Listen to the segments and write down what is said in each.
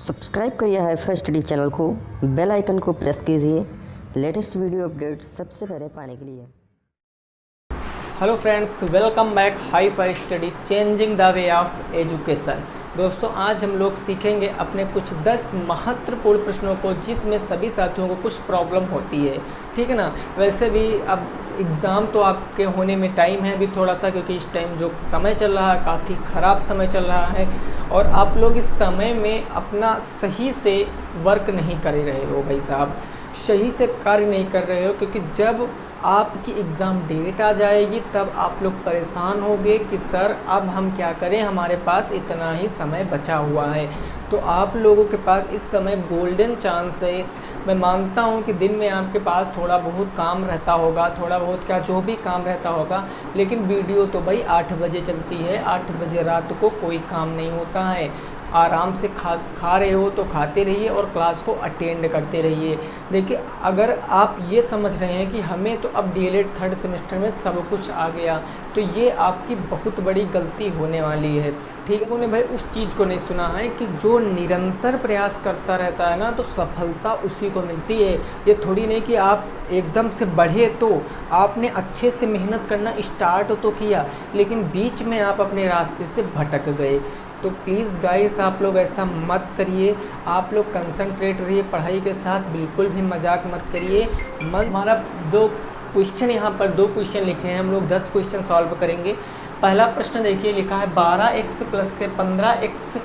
Subscribe करिए hi fi study channel को, bell icon को प्रेस कीजिए लेटेस्ट वीडियो अपडेट सबसे पहले पाने के लिए। Hello friends, welcome back hi fi study changing the way of education. दोस्तों, आज हम लोग सीखेंगे अपने कुछ 10 महत्वपूर्ण प्रश्नों को जिसमें सभी साथियों को कुछ प्रॉब्लम होती है। ठीक है ना। वैसे भी अब एग्ज़ाम तो आपके होने में टाइम है अभी थोड़ा सा, क्योंकि इस टाइम जो समय चल रहा है काफ़ी ख़राब समय चल रहा है और आप लोग इस समय में अपना सही से वर्क नहीं कर रहे हो भाई साहब, सही से कार्य नहीं कर रहे हो, क्योंकि जब आपकी एग्ज़ाम डेट आ जाएगी तब आप लोग परेशान होंगे कि सर अब हम क्या करें, हमारे पास इतना ही समय बचा हुआ है। तो आप लोगों के पास इस समय गोल्डन चांस है। मैं मानता हूं कि दिन में आपके पास थोड़ा बहुत काम रहता होगा, थोड़ा बहुत क्या जो भी काम रहता होगा, लेकिन वीडियो तो भाई 8 बजे चलती है। 8 बजे रात को कोई काम नहीं होता है। आराम से खा रहे हो तो खाते रहिए और क्लास को अटेंड करते रहिए। देखिए, अगर आप ये समझ रहे हैं कि हमें तो अब डीएलएड 3rd सेमेस्टर में सब कुछ आ गया, तो ये आपकी बहुत बड़ी गलती होने वाली है। ठीक है, उन्होंने भाई उस चीज़ को नहीं सुना है कि जो निरंतर प्रयास करता रहता है ना, तो सफलता उसी को मिलती है। ये थोड़ी नहीं कि आप एकदम से बढ़े, तो आपने अच्छे से मेहनत करना स्टार्ट तो किया लेकिन बीच में आप अपने रास्ते से भटक गए। तो प्लीज़ गाइस, आप लोग ऐसा मत करिए। आप लोग कंसंट्रेट रहिए पढ़ाई के साथ, बिल्कुल भी मजाक मत करिए। हमारा 2 क्वेश्चन यहाँ पर 2 क्वेश्चन लिखे हैं, हम लोग 10 क्वेश्चन सॉल्व करेंगे। पहला प्रश्न देखिए, लिखा है 12x प्लस के 15x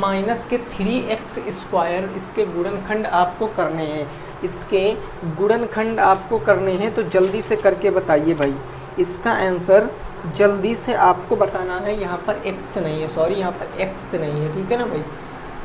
माइनस के 3x स्क्वायर, इसके गुणनखंड आपको करने हैं। इसके गुणनखंड आपको करने हैं, तो जल्दी से करके बताइए भाई। इसका आंसर जल्दी से आपको बताना है। यहाँ पर x नहीं है, सॉरी, यहाँ पर x नहीं है, ठीक है ना भाई,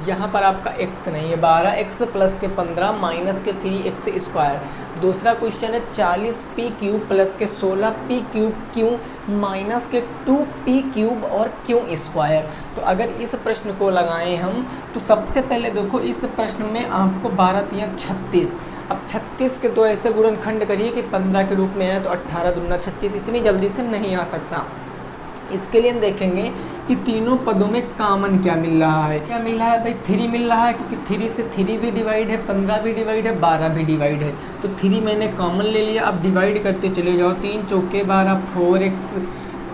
यहाँ पर आपका x नहीं है। 12x प्लस के 15 माइनस के 3x स्क्वायर। दूसरा क्वेश्चन है 40p क्यूब प्लस के 16p क्यूब क्यों माइनस के 2p क्यूब और क्यों स्क्वायर। तो अगर इस प्रश्न को लगाएं हम, तो सबसे पहले देखो इस प्रश्न में आपको 12 3 36, अब 36 के 2 ऐसे गुणनखंड करिए कि 15 के रूप में है, तो 18 दूना 36, इतनी जल्दी से नहीं आ सकता। इसके लिए हम देखेंगे कि तीनों पदों में कॉमन क्या मिल रहा है। क्या मिल रहा है भाई? 3 मिल रहा है, क्योंकि 3 से 3 भी डिवाइड है, 15 भी डिवाइड है, 12 भी डिवाइड है। तो 3 मैंने कॉमन ले लिया। अब डिवाइड करते चले जाओ। 3 चौके 12, 4x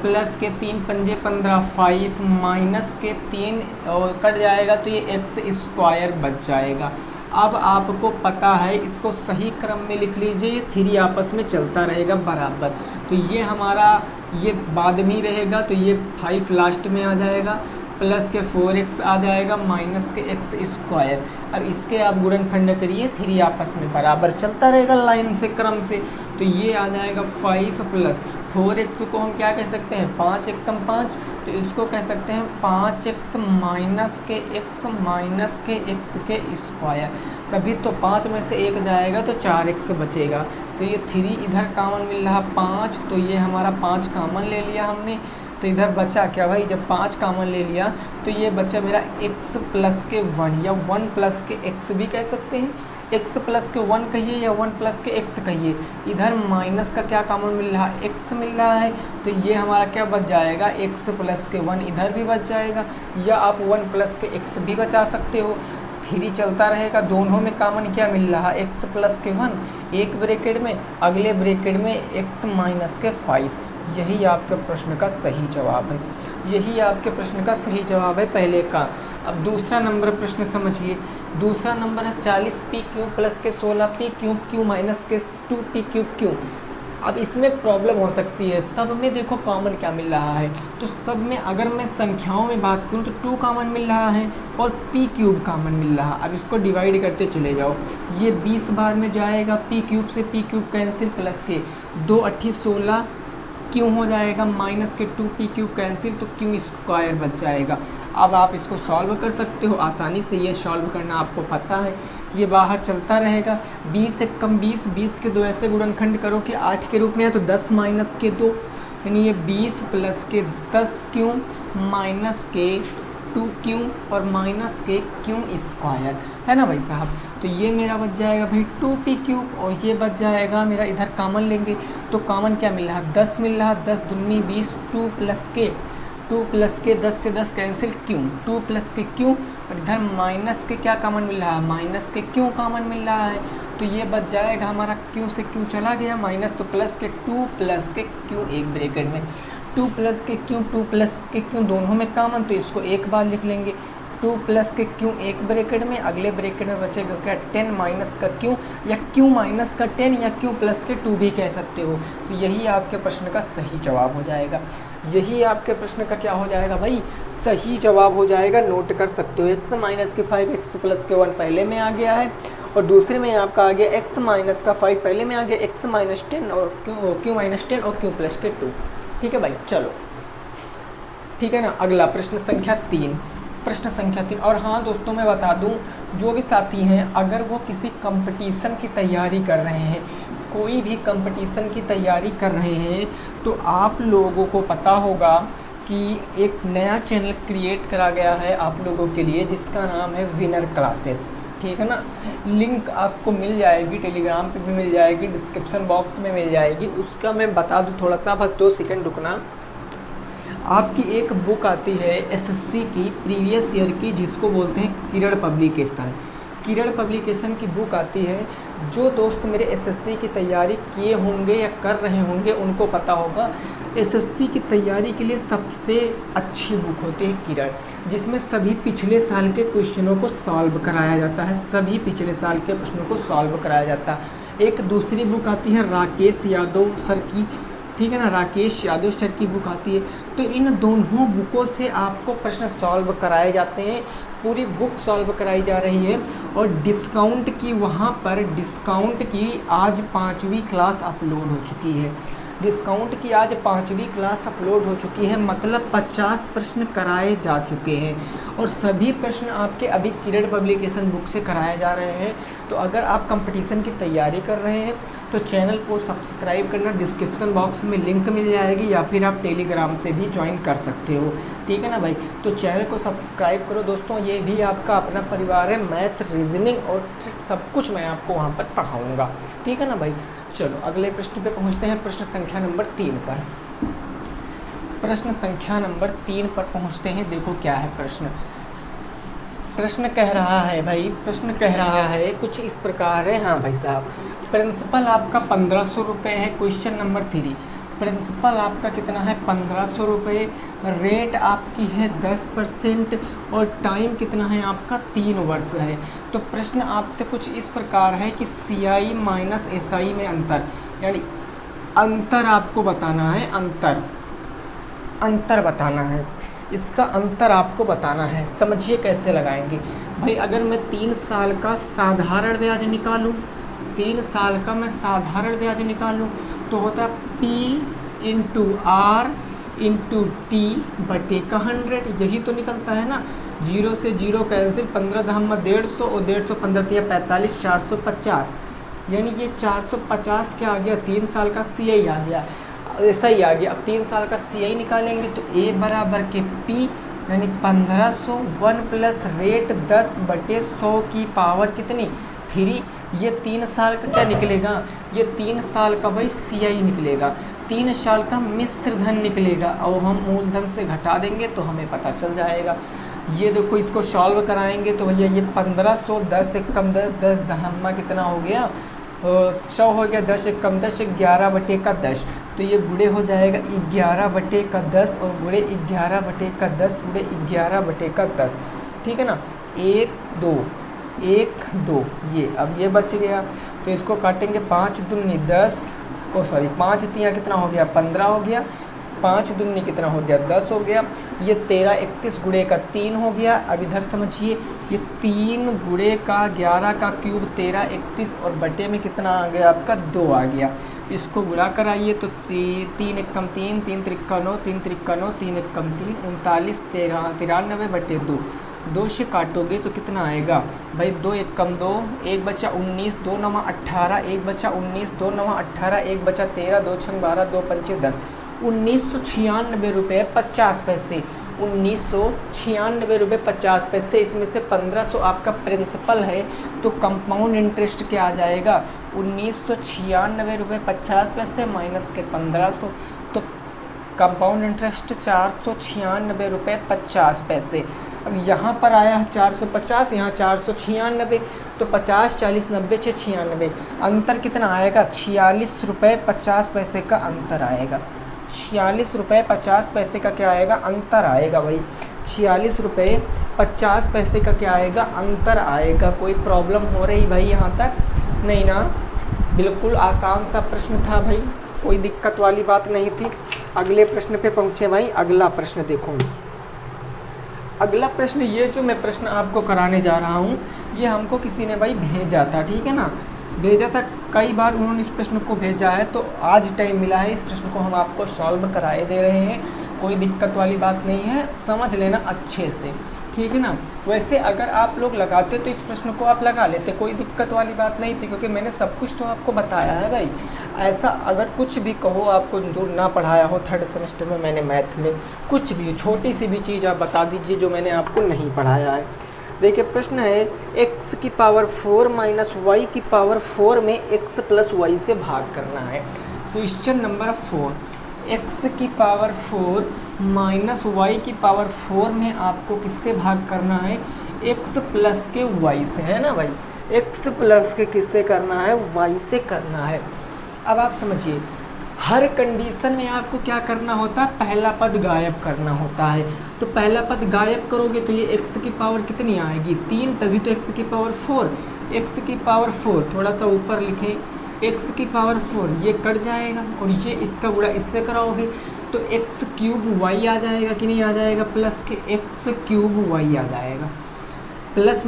प्लस के 3 पंजे 15, 5 माइनस के 3 और कट जाएगा, तो ये x स्क्वायर बच जाएगा। अब आपको पता है, इसको सही क्रम में लिख लीजिए, ये 3 आपस में चलता रहेगा बराबर। तो ये हमारा ये बाद में ही रहेगा, तो ये 5 लास्ट में आ जाएगा, प्लस के 4x आ जाएगा माइनस के x स्क्वायर। अब इसके आप गुणनखंड करिए, 3 आपस में बराबर चलता रहेगा लाइन से, क्रम से। तो ये आ जाएगा 5 प्लस 4x को हम क्या कह सकते हैं, 5 एकम 5, तो इसको कह सकते हैं 5x माइनस के x माइनस के x के स्क्वायर। तभी तो 5 में से 1 जाएगा तो 4x बचेगा। तो ये 3 इधर कॉमन मिल रहा 5, तो ये हमारा 5 कॉमन ले लिया हमने। तो इधर बचा क्या भाई, जब 5 कॉमन ले लिया तो ये बचा मेरा x प्लस के 1 या 1 प्लस के x भी कह सकते हैं। x प्लस के 1 कहिए या 1 प्लस के x कहिए। इधर माइनस का क्या कॉमन मिल रहा है, x मिल रहा है, तो ये हमारा क्या बच जाएगा, x प्लस के 1 इधर भी बच जाएगा, या आप 1 प्लस के x भी बचा सकते हो। 3 चलता रहेगा, दोनों में कॉमन क्या मिल रहा है, x प्लस के 1 एक ब्रैकेट में, अगले ब्रैकेट में x माइनस के 5। यही आपके प्रश्न का सही जवाब है, यही आपके प्रश्न का सही जवाब है पहले का। अब दूसरा नंबर प्रश्न समझिए। दूसरा नंबर है 40p क्यूब प्लस के 16p क्यूब क्यू माइनस के 2p क्यूब क्यू। अब इसमें प्रॉब्लम हो सकती है। सब में देखो कॉमन क्या मिल रहा है, तो सब में अगर मैं संख्याओं में बात करूं तो 2 कॉमन मिल रहा है और p क्यूब कॉमन मिल रहा है। अब इसको डिवाइड करते चले जाओ, ये 20 बार में जाएगा, p क्यूब से p क्यूब कैंसिल, प्लस के 2 8 16 क्यों हो जाएगा, माइनस के 2p क्यूब कैंसिल, तो क्यों स्क्वायर बच जाएगा। अब आप इसको सॉल्व कर सकते हो आसानी से, ये सॉल्व करना आपको पता है। ये बाहर चलता रहेगा, 20 एक कम 20, 20 के 2 ऐसे गुणनखंड करो कि 8 के रूप में है, तो 10 माइनस के 2, यानी ये 20 प्लस के 10 क्यों माइनस के 2 क्यों और माइनस के क्यों स्क्वायर, है ना भाई साहब। तो ये मेरा बच जाएगा भाई 2p क्यूब, और ये बच जाएगा मेरा, इधर कॉमन लेंगे तो कॉमन क्या मिल रहा है, 10 मिल रहा, 10 दूनी 20, 2 प्लस के 2 प्लस के 10 से 10 कैंसिल, क्यों 2 प्लस के क्यों, और इधर माइनस के क्या कॉमन मिल रहा है, माइनस के क्यों कॉमन मिल रहा है, तो ये बच जाएगा हमारा क्यों से क्यों चला गया माइनस, तो प्लस के 2 प्लस के क्यों एक ब्रैकेट में, 2 प्लस के क्यों 2 प्लस के क्यों दोनों में कॉमन, तो इसको एक बार लिख लेंगे, 2 प्लस के क्यों एक ब्रैकेट में, अगले ब्रैकेट में बचेगा क्या 10 माइनस का क्यों, या क्यों माइनस का 10 या क्यों प्लस के 2 भी कह सकते हो। तो यही आपके प्रश्न का सही जवाब हो जाएगा, यही आपके प्रश्न का क्या हो जाएगा भाई, सही जवाब हो जाएगा। नोट कर सकते हो, x माइनस के 5 x प्लस के 1 पहले में आ गया है, और दूसरे में आपका आ गया x माइनस का 5 पहले में आ गया, x माइनस 10 और क्यों माइनस 10 और क्यों प्लस के 2। ठीक है भाई, चलो ठीक है ना। अगला प्रश्न संख्या 3, प्रश्न संख्या 3। और हाँ दोस्तों, मैं बता दूं, जो भी साथी हैं अगर वो किसी कंपटीशन की तैयारी कर रहे हैं, कोई भी कंपटीशन की तैयारी कर रहे हैं, तो आप लोगों को पता होगा कि एक नया चैनल क्रिएट करा गया है आप लोगों के लिए, जिसका नाम है विनर क्लासेस। ठीक है ना, लिंक आपको मिल जाएगी, टेलीग्राम पे भी मिल जाएगी, डिस्क्रिप्शन बॉक्स में मिल जाएगी। उसका मैं बता दूं थोड़ा सा, बस 2 सेकंड रुकना। आपकी एक बुक आती है एसएससी की प्रीवियस ईयर की, जिसको बोलते हैं किरण पब्लिकेशन। किरण पब्लिकेशन की बुक आती है। जो दोस्त मेरे एसएससी की तैयारी किए होंगे या कर रहे होंगे उनको पता होगा, एसएससी की तैयारी के लिए सबसे अच्छी बुक होती है किरण, जिसमें सभी पिछले साल के क्वेश्चनों को सॉल्व कराया जाता है, सभी पिछले साल के प्रश्नों को सॉल्व कराया जाता है। एक दूसरी बुक आती है राकेश यादव सर की, ठीक है ना, राकेश यादव सर की बुक आती है। तो इन दोनों बुकों से आपको प्रश्न सॉल्व कराए जाते हैं, पूरी बुक सॉल्व कराई जा रही है। और डिस्काउंट की वहाँ पर डिस्काउंट की आज 5वीं क्लास अपलोड हो चुकी है, डिस्काउंट की आज 5वीं क्लास अपलोड हो चुकी है, मतलब 50 प्रश्न कराए जा चुके हैं, और सभी प्रश्न आपके अभी किरण पब्लिकेशन बुक से कराए जा रहे हैं। तो अगर आप कंपटीशन की तैयारी कर रहे हैं तो चैनल को सब्सक्राइब करना, डिस्क्रिप्शन बॉक्स में लिंक मिल जाएगी, या फिर आप टेलीग्राम से भी ज्वाइन कर सकते हो। ठीक है ना भाई, तो चैनल को सब्सक्राइब करो दोस्तों, ये भी आपका अपना परिवार है, मैथ रीजनिंग और सब कुछ मैं आपको वहाँ पर पढ़ाऊँगा। ठीक है ना भाई, चलो अगले प्रश्न पे पहुँचते हैं, प्रश्न संख्या नंबर 3 पर। प्रश्न संख्या नंबर 3 पर पहुँचते हैं। देखो क्या है प्रश्न, प्रश्न कह रहा है भाई, प्रश्न कह रहा है कुछ इस प्रकार है। हाँ भाई साहब, प्रिंसिपल आपका 1500 रुपये है, क्वेश्चन नंबर 3। प्रिंसिपल आपका कितना है 1500 रुपये, रेट आपकी है 10% और टाइम कितना है आपका 3 वर्ष है। तो प्रश्न आपसे कुछ इस प्रकार है कि CI माइनस SI में अंतर, यानी अंतर आपको बताना है, अंतर बताना है, इसका अंतर आपको बताना है। समझिए कैसे लगाएंगे भाई। अगर मैं 3 साल का साधारण ब्याज निकालूं, 3 साल का मैं साधारण ब्याज निकालूं तो होता है P into R into T बटे का 100, यही तो निकलता है ना। 0 से 0 कैंसिल, 15 दहम 150 और 150 15 45, 450, यानी ये 450 क्या आ गया, 3 साल का CI आ गया, ऐसा ही आ गया। अब 3 साल का CI निकालेंगे तो A बराबर के P यानी 1500, 1 प्लस रेट 10 बटे 100 की पावर कितनी 3। ये 3 साल का क्या निकलेगा, ये 3 साल का भाई CI निकलेगा, 3 साल का मिश्र धन निकलेगा, और हम मूलधन से घटा देंगे तो हमें पता चल जाएगा। ये देखो इसको सॉल्व कराएंगे तो भैया ये 1500, 10 एक कम 10, 10 दहम्मा कितना हो गया 100 हो गया, 10 एक कम 10, 11 बटे का 10, तो ये गुणे हो जाएगा 11 बटे का 10 और गुणे 11 बटे का 10 गुणे 11 बटे का 10। ठीक है ना, 1 2 1 2, ये अब ये बच गया तो इसको काटेंगे 5 दूनी 10, 5 तिया कितना हो गया 15 हो गया, 5 दूनी कितना हो गया 10 हो गया, ये 13 31 गुणे का 3 हो गया। अब इधर समझिए, ये 3 गुणे का 11 का क्यूब 13 31 और बटे में कितना आ गया आपका 2 आ गया। इसको गुणा कराइए तो 3 एक कम 3, 3 त्रिक्का 9, 3 त्रिक्का 9, 3 एक कम 3, 39 93 बटे 2, 2 से काटोगे तो कितना आएगा भाई 2 एक कम 2, 1 बचा 19, 2 9 18, 1 बचा 19, 2 9 18, 1 बचा 13, 2 6 12, 2 5 10, 1996 रुपये 50 पैसे, 1996 रुपये 50 पैसे। इसमें से 1500 आपका प्रिंसिपल है तो कंपाउंड इंटरेस्ट क्या आ जाएगा 1996 रुपये 50 पैसे माइनस के 1500, तो कंपाउंड इंटरेस्ट 496 रुपये 50 पैसे। अब यहाँ पर आया 450, यहाँ 496, तो 50 40 90 6 96, अंतर कितना आएगा 46 रुपये 50 पैसे का अंतर आएगा। 46 रुपये 50 पैसे का क्या आएगा, अंतर आएगा भाई। 46 रुपये 50 पैसे का क्या आएगा, अंतर आएगा। कोई प्रॉब्लम हो रही भाई यहाँ तक? नहीं ना, बिल्कुल आसान सा प्रश्न था भाई, कोई दिक्कत वाली बात नहीं थी। अगले प्रश्न पे पहुँचे भाई। अगला प्रश्न देखो, अगला प्रश्न, ये जो मैं प्रश्न आपको कराने जा रहा हूँ ये हमको किसी ने भाई भेजा था, ठीक है ना, भेजा था। कई बार उन्होंने इस प्रश्न को भेजा है, तो आज टाइम मिला है, इस प्रश्न को हम आपको सॉल्व कराए दे रहे हैं। कोई दिक्कत वाली बात नहीं है, समझ लेना अच्छे से, ठीक है ना। वैसे अगर आप लोग लगाते तो इस प्रश्न को आप लगा लेते, कोई दिक्कत वाली बात नहीं थी, क्योंकि मैंने सब कुछ तो आपको बताया है भाई। ऐसा अगर कुछ भी कहो आपको जो ना पढ़ाया हो 3rd सेमेस्टर में मैंने मैथ में, कुछ भी छोटी सी भी चीज़ आप बता दीजिए जो मैंने आपको नहीं पढ़ाया है। देखिए प्रश्न है x की पावर 4 माइनस वाई की पावर 4 में x प्लस वाई से भाग करना है। क्वेश्चन नंबर 4, x की पावर 4 माइनस वाई की पावर 4 में आपको किससे भाग करना है, x प्लस के y से, है ना भाई। x प्लस के किससे करना है, y से करना है। अब आप समझिए, हर कंडीशन में आपको क्या करना होता है, पहला पद गायब करना होता है। तो पहला पद गायब करोगे तो ये x की पावर कितनी आएगी, 3, तभी तो x की पावर 4, x की पावर 4 थोड़ा सा ऊपर लिखें, x की पावर 4 ये कट जाएगा, और ये इसका गुणा इससे कराओगे तो x क्यूब y आ जाएगा कि नहीं आ जाएगा, प्लस के x क्यूब y आ जाएगा। प्लस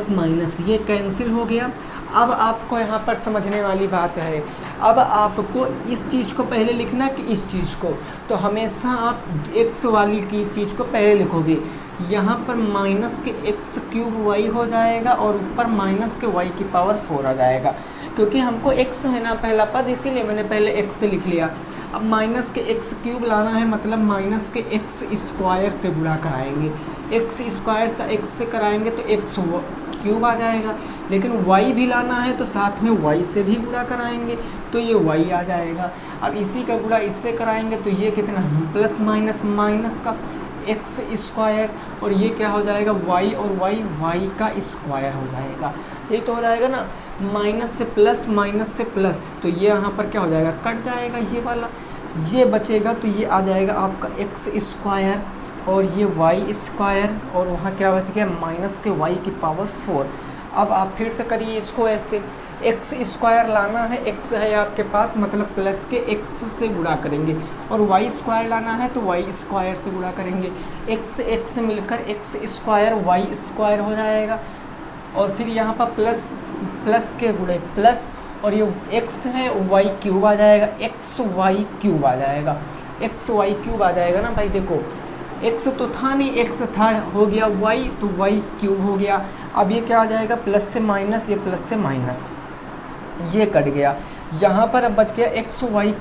माइनस ये कैंसिल हो गया। अब आपको यहाँ पर समझने वाली बात है, अब आपको इस चीज़ को पहले लिखना कि इस चीज़ को, तो हमेशा आप x वाली की चीज़ को पहले लिखोगे। यहाँ पर माइनस के x क्यूब y हो जाएगा और ऊपर माइनस के y की पावर 4 आ जाएगा। क्योंकि हमको x है ना पहला पद, इसीलिए मैंने पहले x से लिख लिया। अब माइनस के x क्यूब लाना है, मतलब माइनस के x स्क्वायर से गुणा कराएंगे। x स्क्वायर से x से कराएंगे तो x क्यूब आ जाएगा, लेकिन y भी लाना है तो साथ में y से भी गुणा कराएंगे तो ये y आ जाएगा। अब इसी का गुणा इससे कराएंगे तो ये कितना, प्लस माइनस माइनस का x स्क्वायर, और ये क्या हो जाएगा, y और y का स्क्वायर हो जाएगा। ये तो हो जाएगा ना, माइनस से प्लस, तो ये यहाँ पर क्या हो जाएगा, कट जाएगा ये वाला, ये बचेगा तो ये आ जाएगा आपका x स्क्वायर और ये y स्क्वायर, और वहाँ क्या बच गया, माइनस के y की पावर 4। अब आप फिर से करिए इसको ऐसे, x स्क्वायर लाना है, x है आपके पास, मतलब प्लस के x से गुणा करेंगे, और y स्क्वायर लाना है तो y स्क्वायर से गुणा करेंगे। x मिलकर x स्क्वायर y स्क्वायर हो जाएगा, और फिर यहाँ पर प्लस के गुणे प्लस, और ये x है y क्यूब आ जाएगा, x y क्यूब आ जाएगा, x y क्यूब आ जाएगा ना भाई। देखो x तो था नहीं, x था, हो गया y तो y क्यूब हो गया। अब ये क्या आ जाएगा, प्लस से माइनस, ये प्लस से माइनस, ये कट गया। यहाँ पर अब बच गया x y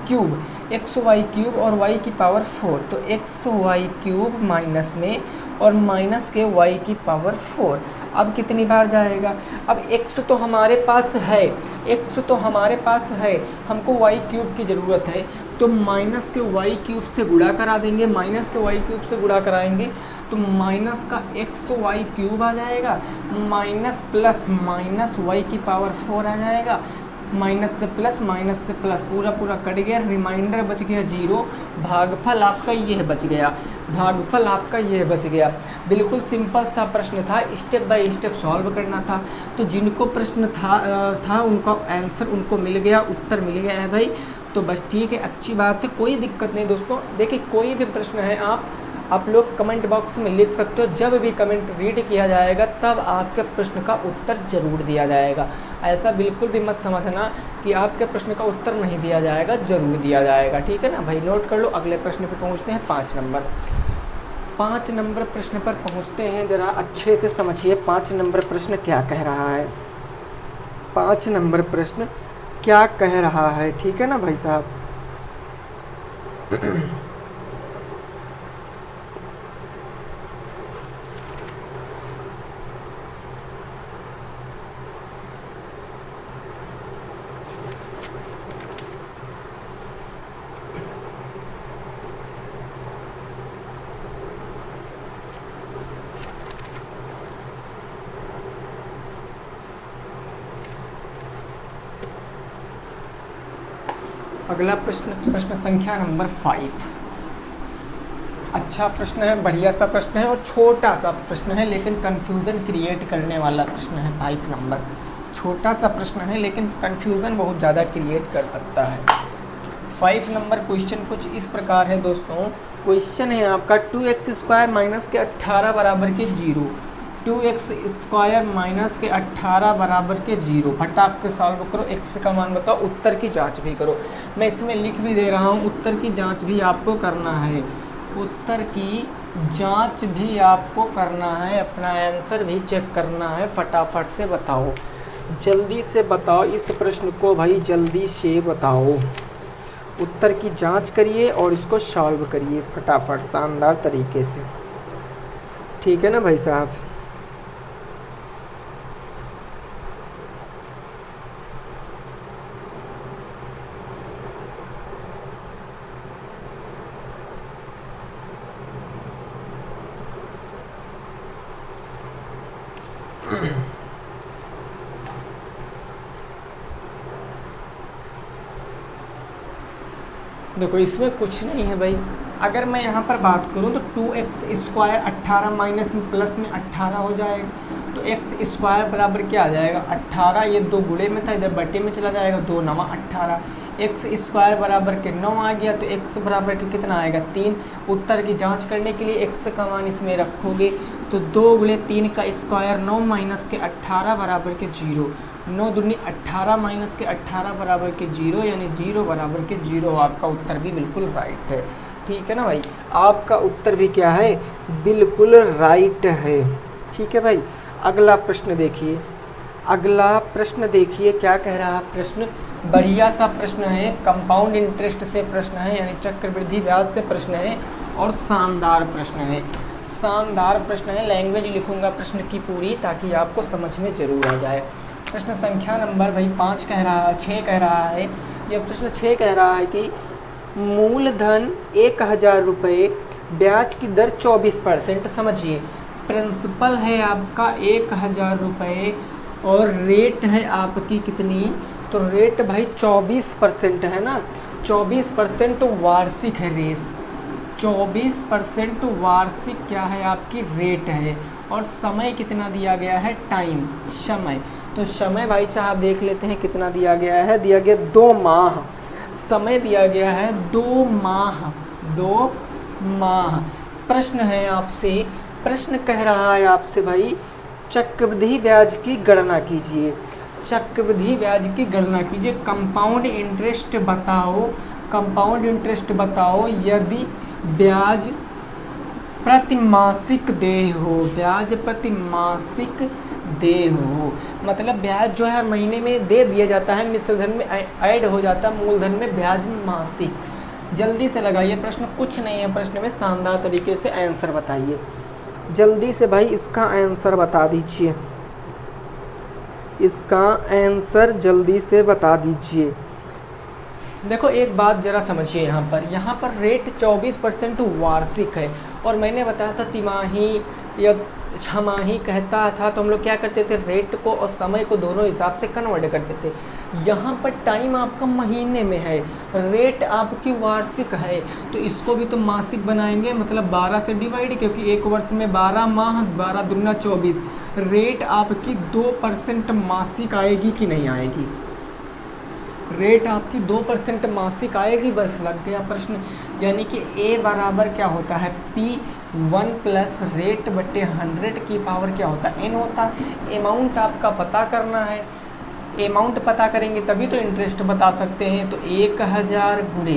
क्यूब और y की पावर 4, तो x y क्यूब माइनस में और माइनस के y की पावर 4। अब कितनी बार जाएगा, अब x तो हमारे पास है, हमको y क्यूब की ज़रूरत है, तो माइनस के y क्यूब से गुणा करा देंगे, माइनस के y क्यूब से गुणा कराएंगे तो माइनस का x y क्यूब आ जाएगा, माइनस प्लस माइनस y की पावर 4 आ जाएगा, माइनस से प्लस पूरा कट गया, रिमाइंडर बच गया 0, भागफल आपका यह बच गया। बिल्कुल सिंपल सा प्रश्न था, स्टेप बाय स्टेप सॉल्व करना था। तो जिनको प्रश्न था उनका आंसर उनको मिल गया, उत्तर मिल गया है भाई, तो बस ठीक है, अच्छी बात है, कोई दिक्कत नहीं दोस्तों। देखिए कोई भी प्रश्न है आप लोग कमेंट बॉक्स में लिख सकते हो, जब भी कमेंट रीड किया जाएगा तब आपके प्रश्न का उत्तर ज़रूर दिया जाएगा। ऐसा बिल्कुल भी मत समझना कि आपके प्रश्न का उत्तर नहीं दिया जाएगा, ज़रूर दिया जाएगा, ठीक है ना भाई। नोट कर लो, अगले प्रश्न पर पहुँचते हैं, 5 नंबर प्रश्न पर पहुँचते हैं। ज़रा अच्छे से समझिए 5 नंबर प्रश्न क्या कह रहा है, 5 नंबर प्रश्न क्या कह रहा है, ठीक है ना भाई साहब। अगला प्रश्न संख्या नंबर 5। अच्छा प्रश्न है, बढ़िया सा प्रश्न है और छोटा सा प्रश्न है, लेकिन कन्फ्यूज़न क्रिएट करने वाला प्रश्न है। 5 नंबर छोटा सा प्रश्न है लेकिन कन्फ्यूज़न बहुत ज़्यादा क्रिएट कर सकता है। 5 नंबर क्वेश्चन कुछ इस प्रकार है दोस्तों। क्वेश्चन है आपका 2x² माइनस के 18 बराबर के 0, 2x² माइनस के 18 बराबर के 0। फटाक से सॉल्व करो, x का मान बताओ, उत्तर की जांच भी करो। मैं इसमें लिख भी दे रहा हूँ, उत्तर की जांच भी आपको करना है, उत्तर की जांच भी आपको करना है, अपना आंसर भी चेक करना है। फटाफट से बताओ, जल्दी से बताओ इस प्रश्न को भाई, जल्दी से बताओ। उत्तर की जांच करिए और इसको सॉल्व करिए फटाफट शानदार तरीके से, ठीक है ना भाई साहब। देखो इसमें कुछ नहीं है भाई, अगर मैं यहाँ पर बात करूँ तो 2x² 18 माइनस में प्लस में 18 हो जाएगा, तो x² बराबर क्या आ जाएगा 18, ये 2 गुणे में था, इधर बटे में चला जाएगा, 2 9 18, x² बराबर के 9 आ गया, तो x बराबर के कितना आएगा 3। उत्तर की जांच करने के लिए x का मान इसमें रखोगे तो 2 गुणे 3 का स्क्वायर 9 माइनस के 18 बराबर के 0, 9 दूनी 18 माइनस के 18 बराबर के 0, यानी 0 बराबर के 0। आपका उत्तर भी बिल्कुल राइट है, ठीक है ना भाई, आपका उत्तर भी क्या है, बिल्कुल राइट है, ठीक है भाई। अगला प्रश्न देखिए, अगला प्रश्न देखिए क्या कह रहा है प्रश्न, बढ़िया सा प्रश्न है, कंपाउंड इंटरेस्ट से प्रश्न है, यानी चक्रवृद्धि ब्याज से प्रश्न है और शानदार प्रश्न है, शानदार प्रश्न है। लैंग्वेज लिखूंगा प्रश्न की पूरी ताकि आपको समझ में जरूर आ जाए। प्रश्न संख्या नंबर भाई 6 कह रहा है, यह प्रश्न 6 कह रहा है कि मूलधन 1000 रुपये, ब्याज की दर 24%। समझिए, प्रिंसिपल है आपका 1000 रुपये और रेट है आपकी कितनी, तो रेट भाई 24% है ना, 24% वार्षिक है रेस, 24% वार्षिक क्या है आपकी रेट है, और समय कितना दिया गया है, टाइम समय। तो समय भाई साहब देख लेते हैं कितना दिया गया है, दिया गया 2 माह, समय दिया गया है 2 माह, 2 माह। प्रश्न है आपसे, प्रश्न कह रहा है आपसे भाई चक्रवृद्धि ब्याज की गणना कीजिए, चक्रवृद्धि ब्याज की गणना कीजिए, कंपाउंड इंटरेस्ट बताओ, कंपाउंड इंटरेस्ट बताओ यदि ब्याज प्रतिमासिक देय हो, ब्याज प्रतिमासिक देय हो, मतलब ब्याज जो है हर महीने में दे दिया जाता है, मिश्र धन में ऐड हो जाता है, मूलधन में ब्याज मासिक। जल्दी से लगाइए, प्रश्न कुछ नहीं है, प्रश्न में शानदार तरीके से आंसर बताइए, जल्दी से भाई इसका आंसर बता दीजिए, इसका आंसर जल्दी से बता दीजिए। देखो एक बात जरा समझिए, यहाँ पर रेट 24% वार्षिक है, और मैंने बताया था तिमाही या छमाही कहता था, तो हम लोग क्या करते थे, रेट को और समय को दोनों हिसाब से कन्वर्ट करते थे। यहाँ पर टाइम आपका महीने में है, रेट आपकी वार्षिक है, तो इसको भी तो मासिक बनाएंगे, मतलब 12 से डिवाइड, क्योंकि एक वर्ष में 12 माह, 12 दूना 24। रेट आपकी 2% मासिक आएगी कि नहीं आएगी, रेट आपकी 2% मासिक आएगी, बस लग गया प्रश्न। यानी कि A बराबर क्या होता है, P1 प्लस रेट बटे 100 की पावर क्या होता है, N होता है। अमाउंट आपका पता करना है, अमाउंट पता करेंगे तभी तो इंटरेस्ट बता सकते हैं। तो 1000 गुणे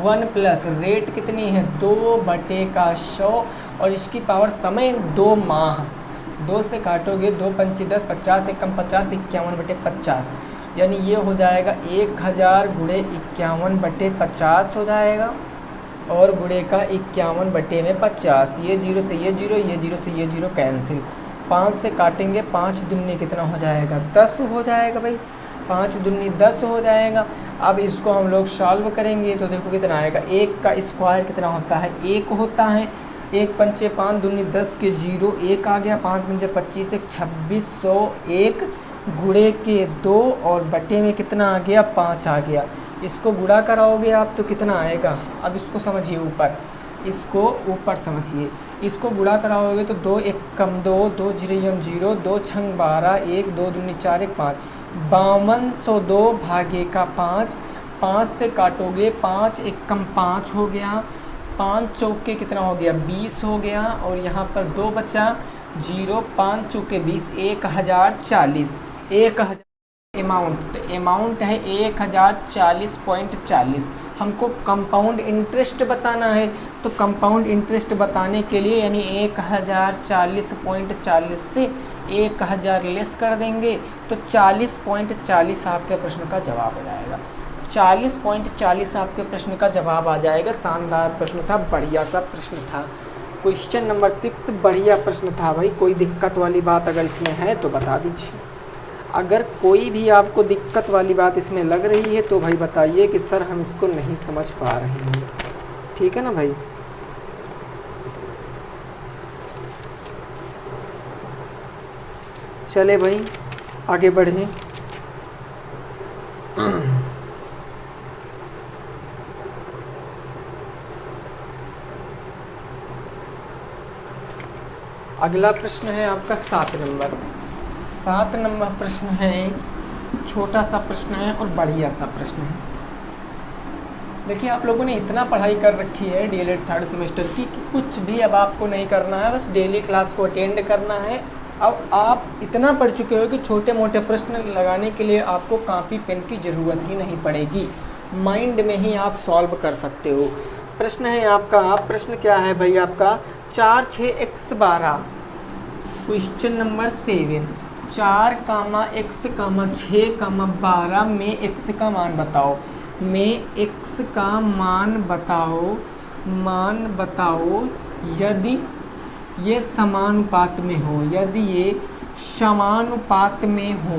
1 प्लस रेट कितनी है 2/100, और इसकी पावर समय 2 माह, 2 से काटोगे 2 पंचे 10, 50 एकम 50, 51/50, यानी ये हो जाएगा 1000 गुणे 51/50 हो जाएगा, और गुणे का 51/50, ये 0 से ये 0, ये 0 से ये 0 कैंसिल, 5 से काटेंगे 5 दूनी कितना हो जाएगा 10 हो जाएगा भाई, 5 दूनी 10 हो जाएगा। अब इसको हम लोग सॉल्व करेंगे तो देखो कितना आएगा, 1 का स्क्वायर कितना होता है 1 होता है, 1 पंचे 5 दूनी 10 के 0, 1 आ गया, 5 पंचे 25, 2601 गुणे के 2 और बटे में कितना आ गया 5 आ गया, इसको गुणा कराओगे आप तो कितना आएगा, अब इसको समझिए ऊपर, इसको ऊपर समझिए, इसको गुणा कराओगे तो 2 1 कम 2, 2 0 0, 2 छंग 12, 1 2 दूनी 4 1 5, 5202 भागे का 5, 5 से काटोगे 5 1 कम 5 हो गया, 5 चौके कितना हो गया 20 हो गया, और यहाँ पर 2 बचा 0, 5 चौके 20, 1040, 1000 अमाउंट, तो अमाउंट है 1040.40। हमको कंपाउंड इंटरेस्ट बताना है, तो कंपाउंड इंटरेस्ट बताने के लिए यानी 1040.40 से 1000 लेस कर देंगे तो 40.40 आपके प्रश्न का जवाब आ जाएगा। 40.40 आपके प्रश्न का जवाब आ जाएगा। शानदार प्रश्न था, बढ़िया सा प्रश्न था। क्वेश्चन नंबर 6 बढ़िया प्रश्न था भाई। कोई दिक्कत वाली बात अगर इसमें है तो बता दीजिए। अगर कोई भी आपको दिक्कत वाली बात इसमें लग रही है तो भाई बताइए कि सर हम इसको नहीं समझ पा रहे हैं, ठीक है ना भाई। चले भाई आगे बढ़ें। अगला प्रश्न है आपका 7 नंबर। 7 नंबर प्रश्न है, छोटा सा प्रश्न है और बढ़िया सा प्रश्न है। देखिए आप लोगों ने इतना पढ़ाई कर रखी है डीएलएड 3rd सेमेस्टर की कि कुछ भी अब आपको नहीं करना है, बस डेली क्लास को अटेंड करना है। अब आप इतना पढ़ चुके हो कि छोटे मोटे प्रश्न लगाने के लिए आपको कॉपी पेन की ज़रूरत ही नहीं पड़ेगी, माइंड में ही आप सॉल्व कर सकते हो। प्रश्न है आपका, प्रश्न क्या है भाई आपका 4 6 x 12। क्वेश्चन नंबर 7, 4, x, 6, 12 में x का मान बताओ। में x का मान बताओ यदि ये समानुपात में हो, यदि ये समानुपात में हो।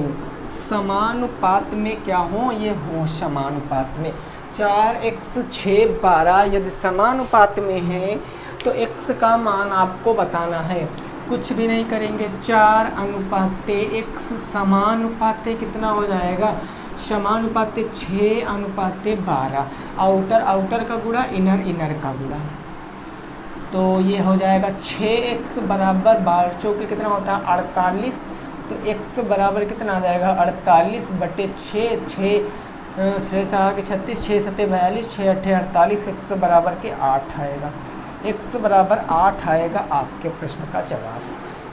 समानुपात में क्या हो, ये हो समानुपात में। 4 x 6 12 यदि समानुपात में है तो x का मान आपको बताना है। कुछ भी नहीं करेंगे, 4 अनुपाते x समानुपाते कितना हो जाएगा, समानुपाते 6 अनुपाते 12। आउटर का गुणा इनर का गुणा, तो ये हो जाएगा 6x बराबर 12 चौके कितना होता है 48। तो x बराबर कितना आ जाएगा 48 बटे 6, 6 4 के 36, 6 7 42, 6 8 48, x बराबर के 8 आएगा। x बराबर 8 आएगा आपके प्रश्न का जवाब।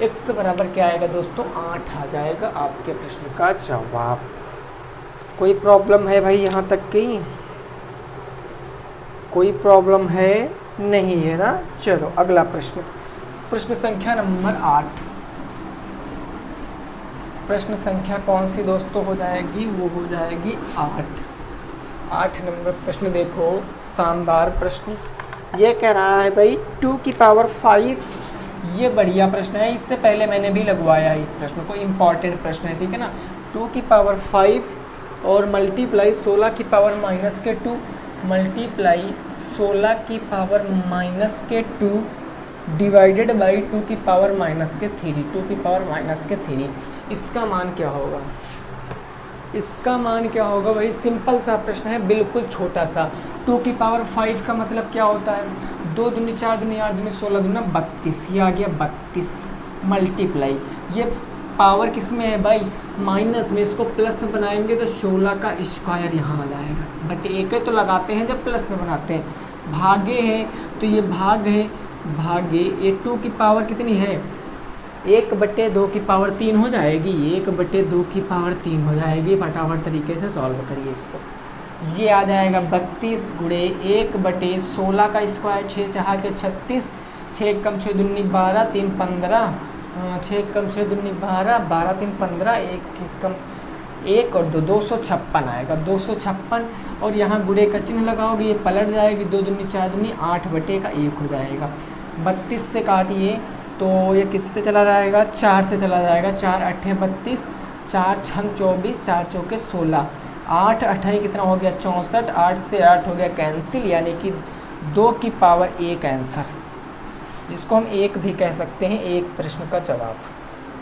x बराबर क्या आएगा दोस्तों 8 आ जाएगा आपके प्रश्न का जवाब। कोई प्रॉब्लम है भाई यहाँ तक की? कोई प्रॉब्लम है नहीं है ना। चलो अगला प्रश्न, प्रश्न संख्या नंबर 8। प्रश्न संख्या कौन सी दोस्तों हो जाएगी, वो हो जाएगी 8 नंबर प्रश्न। देखो शानदार प्रश्न, ये कह रहा है भाई 2 की पावर 5। ये बढ़िया प्रश्न है, इससे पहले मैंने भी लगवाया है इस प्रश्न को, इम्पॉर्टेंट प्रश्न है, ठीक है ना। 2 की पावर 5 और मल्टीप्लाई 16 की पावर माइनस के 2, मल्टीप्लाई 16 की पावर माइनस के 2 डिवाइडेड बाई 2 की पावर माइनस के 3, 2 की पावर माइनस के 3। इसका मान क्या होगा, इसका मान क्या होगा भाई। सिंपल सा प्रश्न है, बिल्कुल छोटा सा। 2 की पावर 5 का मतलब क्या होता है, 2 दूनी 4 दूनी 8 दूनी 16 दूना 32, ये आ गया 32। मल्टीप्लाई, ये पावर किस में है भाई, माइनस में, इसको प्लस में बनाएंगे तो 16 का स्क्वायर यहाँ आ जाएगा। बट एक तो लगाते हैं जब प्लस में बनाते हैं। भागे है तो ये भाग है, भागे ये 2 की पावर कितनी है 1/2 की पावर 3 हो जाएगी, 1/2 की पावर 3 हो जाएगी। फटाफट तरीके से सॉल्व करिए इसको। ये आ जाएगा 32 गुणे 1/16 का स्क्वायर, 6 4 के 36, 6 कम 6 दूनी 12, 3 15, 6 कम 6 दूनी 12, 12 3 15, 1 कम 1 और 2 256 आएगा, 256। और यहाँ गुणे का चिन्ह लगाओगे, ये पलट जाएगी, 2 दूनी 4 दूनी 8/1 हो जाएगा। 32 से काटिए तो ये किससे चला जाएगा, 4 से चला जाएगा, 4 8 32, 4 6 24, 4 चौके 16, 8 8 कितना हो गया 64, 8 से 8 हो गया कैंसिल, यानी कि 2 की पावर 1 आंसर, जिसको हम 1 भी कह सकते हैं, 1 प्रश्न का जवाब।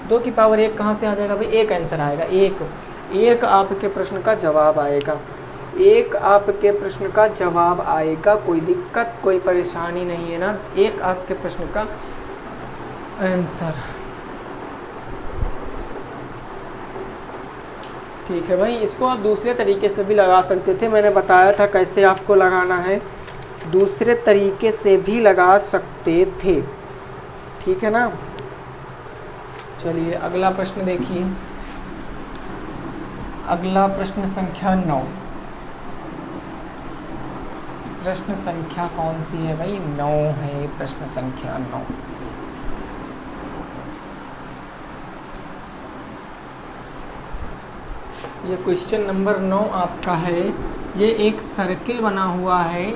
2 की पावर 1 कहाँ से आ जाएगा भाई, 1 आंसर आएगा, 1 आपके प्रश्न का जवाब आएगा। एक आपके प्रश्न का जवाब आएगा, कोई दिक्कत कोई परेशानी नहीं है ना, एक आपके प्रश्न का आंसर। ठीक है भाई, इसको आप दूसरे तरीके से भी लगा सकते थे, मैंने बताया था कैसे आपको लगाना है, दूसरे तरीके से भी लगा सकते थे, ठीक है ना। चलिए अगला प्रश्न देखिए, अगला प्रश्न संख्या 9। प्रश्न संख्या कौन सी है भाई? 9 है प्रश्न संख्या 9। ये क्वेश्चन नंबर 9 आपका है। ये एक सर्किल बना हुआ है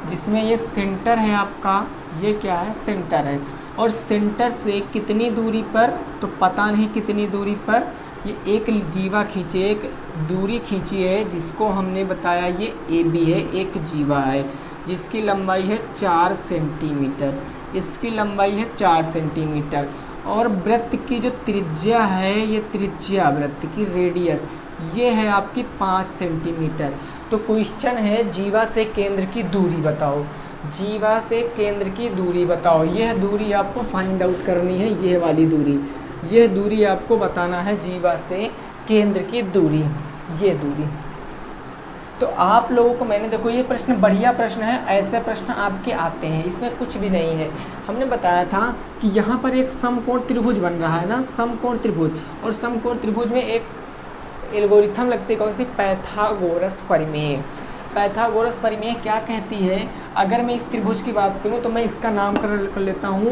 जिसमें ये सेंटर है आपका, ये क्या है? सेंटर है। और सेंटर से कितनी दूरी पर, तो पता नहीं कितनी दूरी पर, ये एक जीवा खींचे, एक दूरी खींची है जिसको हमने बताया ये AB है, एक जीवा है जिसकी लंबाई है 4 सेंटीमीटर, इसकी लंबाई है 4 सेंटीमीटर। और वृत्त की जो त्रिज्या है, ये त्रिज्या वृत्त की रेडियस ये है आपकी 5 सेंटीमीटर। तो क्वेश्चन है जीवा से केंद्र की दूरी बताओ, जीवा से केंद्र की दूरी बताओ। यह दूरी आपको फाइंड आउट करनी है, यह वाली दूरी, यह दूरी आपको बताना है, जीवा से केंद्र की दूरी, ये दूरी। तो आप लोगों को मैंने, देखो ये प्रश्न बढ़िया प्रश्न है, ऐसे प्रश्न आपके आते हैं, इसमें कुछ भी नहीं है। हमने बताया था कि यहाँ पर एक समकोण त्रिभुज बन रहा है ना, समकोण त्रिभुज, और समकोण त्रिभुज में एक एल्गोरिथम लगती है, कौन सी? पाइथागोरस प्रमेय। पाइथागोरस प्रमेय क्या कहती है? अगर मैं इस त्रिभुज की बात करूं तो मैं इसका नाम कर लेता हूं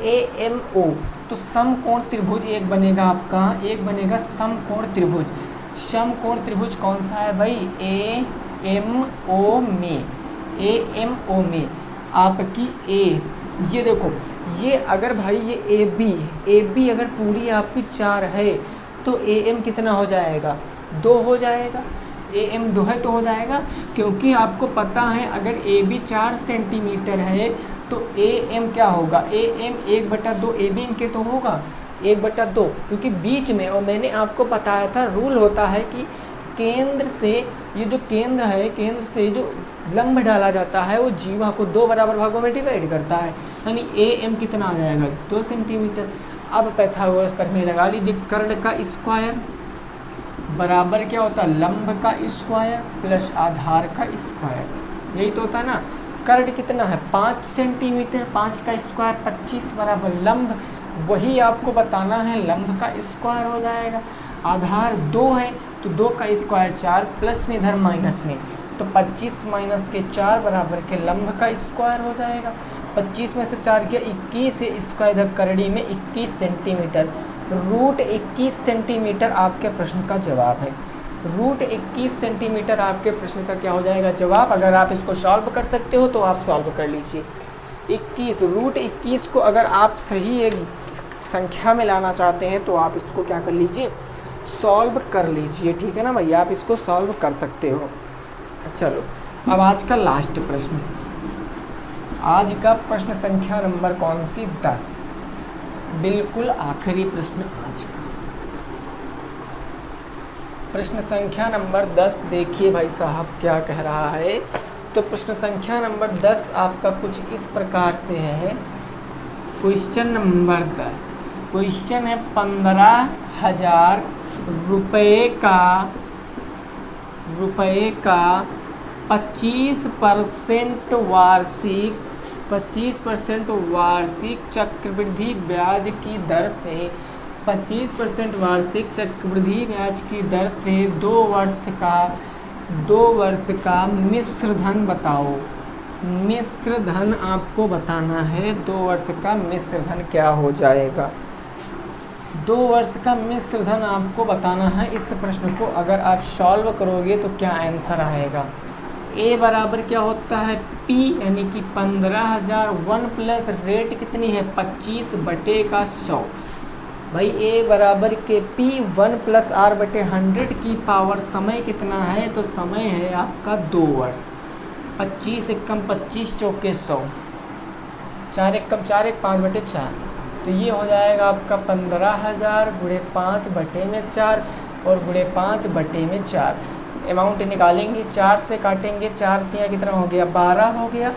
AMO। तो समकोण त्रिभुज एक बनेगा आपका, एक बनेगा समकोण त्रिभुज। समकोण त्रिभुज कौन सा है भाई? AMO में आपकी A, ये देखो, ये अगर भाई ये AB अगर पूरी आपकी 4 है तो AM कितना हो जाएगा? 2 हो जाएगा। AM 2 है तो हो जाएगा, क्योंकि आपको पता है अगर AB 4 सेंटीमीटर है तो AM क्या होगा? AM 1/2 AB इनके तो होगा 1/2, क्योंकि बीच में, और मैंने आपको बताया था रूल होता है कि केंद्र से, ये जो केंद्र है, केंद्र से जो लंब डाला जाता है वो जीवा को 2 बराबर भागों में डिवाइड करता है, यानी AM कितना आ जाएगा? 2 सेंटीमीटर। अब पाइथागोरस प्रमेय लगा लीजिए, कर्ण का स्क्वायर बराबर क्या होता है? लंब का स्क्वायर प्लस आधार का स्क्वायर, यही तो होता है ना। कर्ण कितना है? 5 सेंटीमीटर, 5 का स्क्वायर 25 बराबर लंब, वही आपको बताना है, लंब का स्क्वायर हो जाएगा। आधार 2 है तो 2 का स्क्वायर 4, प्लस में इधर माइनस में, तो 25 माइनस के 4 बराबर के लंब का स्क्वायर हो जाएगा। 25 में से 4 के 21 स्क्वायर, इधर करड़ी में 21 सेंटीमीटर, रूट 21 सेंटीमीटर आपके प्रश्न का जवाब है। रूट 21 सेंटीमीटर आपके प्रश्न का क्या हो जाएगा? जवाब। अगर आप इसको सॉल्व कर सकते हो तो आप सॉल्व कर लीजिए। 21 रूट 21 को अगर आप सही एक संख्या में लाना चाहते हैं तो आप इसको क्या कर लीजिए? सॉल्व कर लीजिए, ठीक है ना भैया, आप इसको सॉल्व कर सकते हो। चलो अब आज का लास्ट प्रश्न, आज का प्रश्न संख्या नंबर कौन सी? 10, बिल्कुल आखिरी प्रश्न आज का। प्रश्न संख्या नंबर 10 देखिए भाई साहब क्या कह रहा है। तो प्रश्न संख्या नंबर 10 आपका कुछ इस प्रकार से है। क्वेश्चन नंबर 10, क्वेश्चन है 15,000 रुपये का 25% वार्षिक चक्रवृद्धि ब्याज की दर से 25% वार्षिक चक्रवृद्धि ब्याज की दर से 2 वर्ष का मिश्र धन बताओ। मिश्र धन आपको बताना है, 2 वर्ष का मिश्र धन क्या हो जाएगा? 2 वर्ष का मिश्र धन आपको बताना है। इस प्रश्न को अगर आप सॉल्व करोगे तो क्या आंसर आएगा? A बराबर क्या होता है? P, यानी कि 15,000 1 प्लस रेट कितनी है? 25/100। भाई A बराबर के P 1 प्लस R/100 की पावर समय कितना है? तो समय है आपका 2 वर्ष। 25 एकम 25 चौके 100, 4 एकम 4 1 5/4, तो ये हो जाएगा आपका 15,000 × 5/4। और गुणे 5/4। अमाउंट निकालेंगे, 4 से काटेंगे, 4 तिया कितना हो गया 12 हो गया,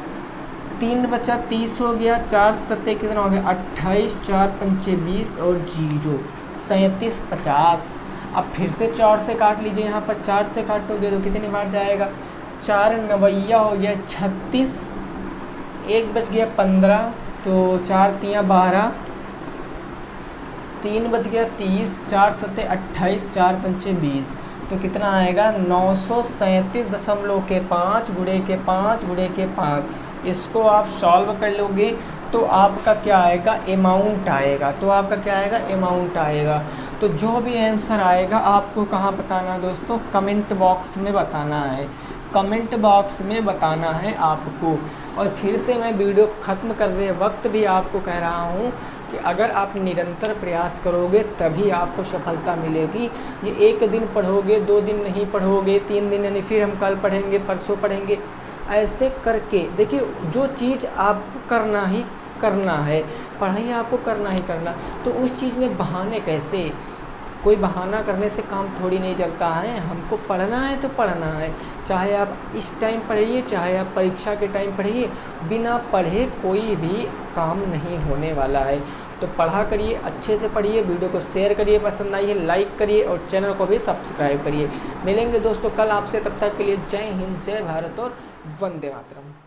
3 बचा 30 हो गया, 4 सत्ते कितना हो गया 28, 4 पंचे 20 और 0 37 50। अब फिर से 4 से काट लीजिए, यहाँ पर 4 से काटोगे तो कितनी बार जाएगा, 4 नवैया हो गया 36, 1 बच गया 15, तो 4 तिया 12, 3 बच गया 30, 4 सत्ते 28, 4 पंचे 20, तो कितना आएगा 937.5 गुणे के 5 गुणे के 5। इसको आप सॉल्व कर लोगे तो आपका क्या आएगा, अमाउंट आएगा। तो आपका क्या आएगा, अमाउंट आएगा। तो जो भी आंसर आएगा आपको कहाँ बताना दोस्तों, कमेंट बॉक्स में बताना है, कमेंट बॉक्स में बताना है आपको। और फिर से मैं वीडियो ख़त्म करते वक्त भी आपको कह रहा हूँ कि अगर आप निरंतर प्रयास करोगे तभी आपको सफलता मिलेगी। ये एक दिन पढ़ोगे, 2 दिन नहीं पढ़ोगे, 3 दिन यानी फिर हम कल पढ़ेंगे, परसों पढ़ेंगे, ऐसे करके देखिए जो चीज़ आपको करना ही करना है, पढ़ाई आपको करना ही करना, तो उस चीज़ में बहाने कैसे, कोई बहाना करने से काम थोड़ी नहीं चलता है। हमको पढ़ना है तो पढ़ना है, चाहे आप इस टाइम पढ़िए, चाहे आप परीक्षा के टाइम पढ़िए, बिना पढ़े कोई भी काम नहीं होने वाला है। तो पढ़ा करिए, अच्छे से पढ़िए, वीडियो को शेयर करिए, पसंद आई है लाइक करिए और चैनल को भी सब्सक्राइब करिए। मिलेंगे दोस्तों कल आपसे, तब तक के लिए जय हिंद, जय भारत और वंदे मातरम।